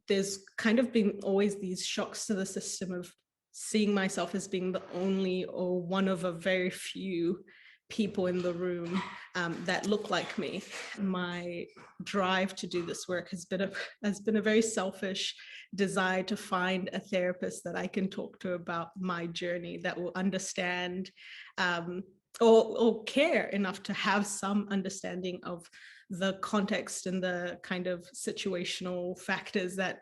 there's kind of been always these shocks to the system of seeing myself as being the only or one of a very few people in the room that look like me. My drive to do this work has been a very selfish desire to find a therapist that I can talk to about my journey, that will understand or care enough to have some understanding of the context and the kind of situational factors that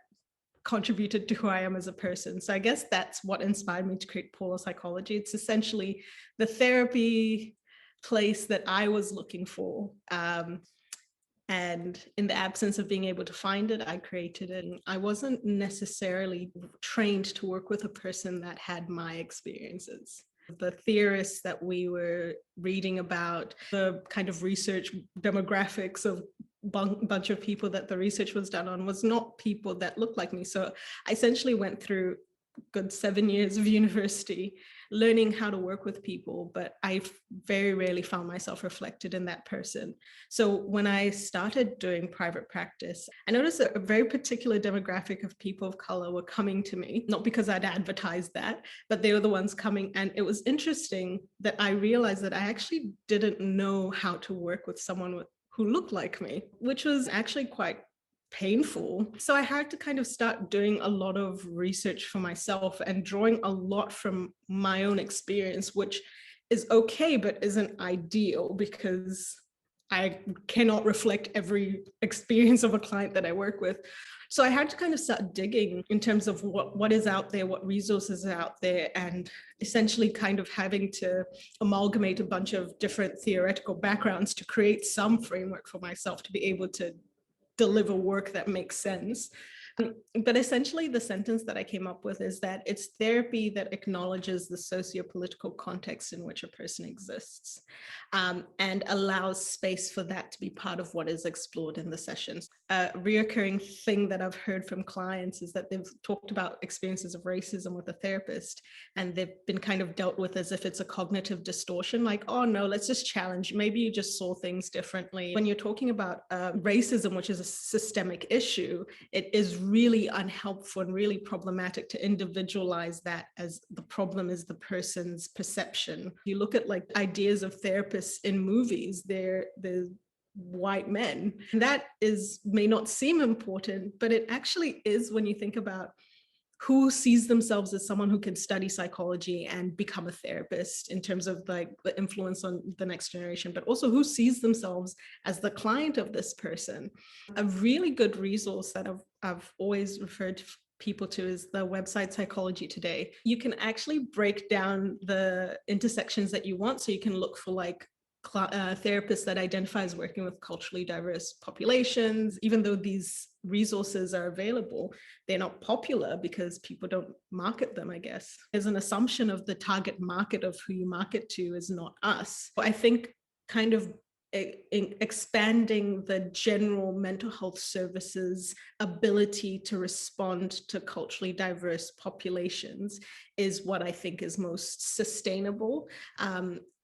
contributed to who I am as a person. So I guess that's what inspired me to create Pola Psychology. It's essentially the therapy place that I was looking for. And in the absence of being able to find it, I created it. And I wasn't necessarily trained to work with a person that had my experiences. The theorists that we were reading about, the kind of research demographics of bunch of people that the research was done on was not people that looked like me. So I essentially went through a good 7 years of university learning how to work with people, but I very rarely found myself reflected in that person. So when I started doing private practice, I noticed that a very particular demographic of people of color were coming to me, not because I'd advertised that, but they were the ones coming. And it was interesting that I realized that I actually didn't know how to work with someone who looked like me, which was actually quite painful. So I had to kind of start doing a lot of research for myself and drawing a lot from my own experience, which is okay, but isn't ideal because I cannot reflect every experience of a client that I work with. So I had to kind of start digging in terms of what is out there, what resources are out there, and essentially kind of having to amalgamate a bunch of different theoretical backgrounds to create some framework for myself to be able to deliver work that makes sense. But essentially the sentence that I came up with is that it's therapy that acknowledges the socio-political context in which a person exists, and allows space for that to be part of what is explored in the sessions. A reoccurring thing that I've heard from clients is that they've talked about experiences of racism with a therapist, and they've been kind of dealt with as if it's a cognitive distortion, like, oh no, let's just challenge. Maybe you just saw things differently. When you're talking about racism, which is a systemic issue, it is really unhelpful and really problematic to individualize that as the problem is the person's perception. You look at like ideas of therapists in movies, they're white men. And that may not seem important, but it actually is when you think about who sees themselves as someone who can study psychology and become a therapist in terms of like the influence on the next generation, but also who sees themselves as the client of this person. A really good resource that I've always referred to people to is the website Psychology Today. You can actually break down the intersections that you want. So you can look for like therapists that identify as working with culturally diverse populations. Even though these resources are available, they're not popular because people don't market them, I guess. There's an assumption of the target market of who you market to is not us. I think kind of expanding the general mental health services ability to respond to culturally diverse populations is what I think is most sustainable.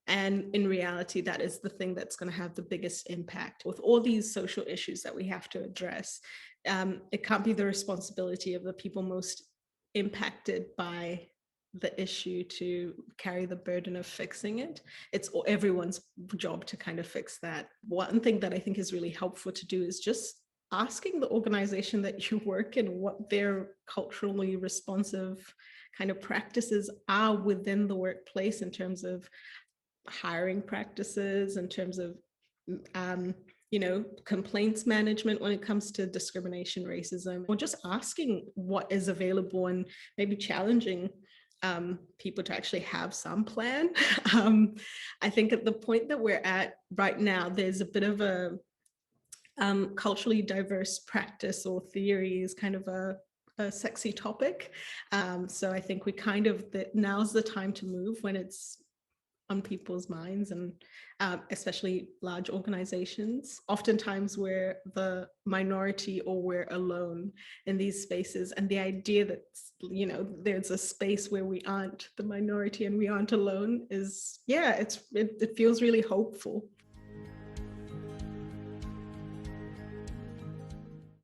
And in reality, that is the thing that's going to have the biggest impact with all these social issues that we have to address. It can't be the responsibility of the people most impacted by the issue to carry the burden of fixing it. It's everyone's job to kind of fix that. One thing that I think is really helpful to do is just asking the organization that you work in what their culturally responsive kind of practices are within the workplace in terms of hiring practices, in terms of complaints management when it comes to discrimination, racism, or just asking what is available and maybe challenging people to actually have some plan. I think at the point that we're at right now, there's a bit of a culturally diverse practice or theory is kind of a sexy topic. So I think now's the time to move when it's on people's minds, and especially large organizations. Oftentimes we're the minority or we're alone in these spaces, and the idea that there's a space where we aren't the minority and we aren't alone is it feels really hopeful.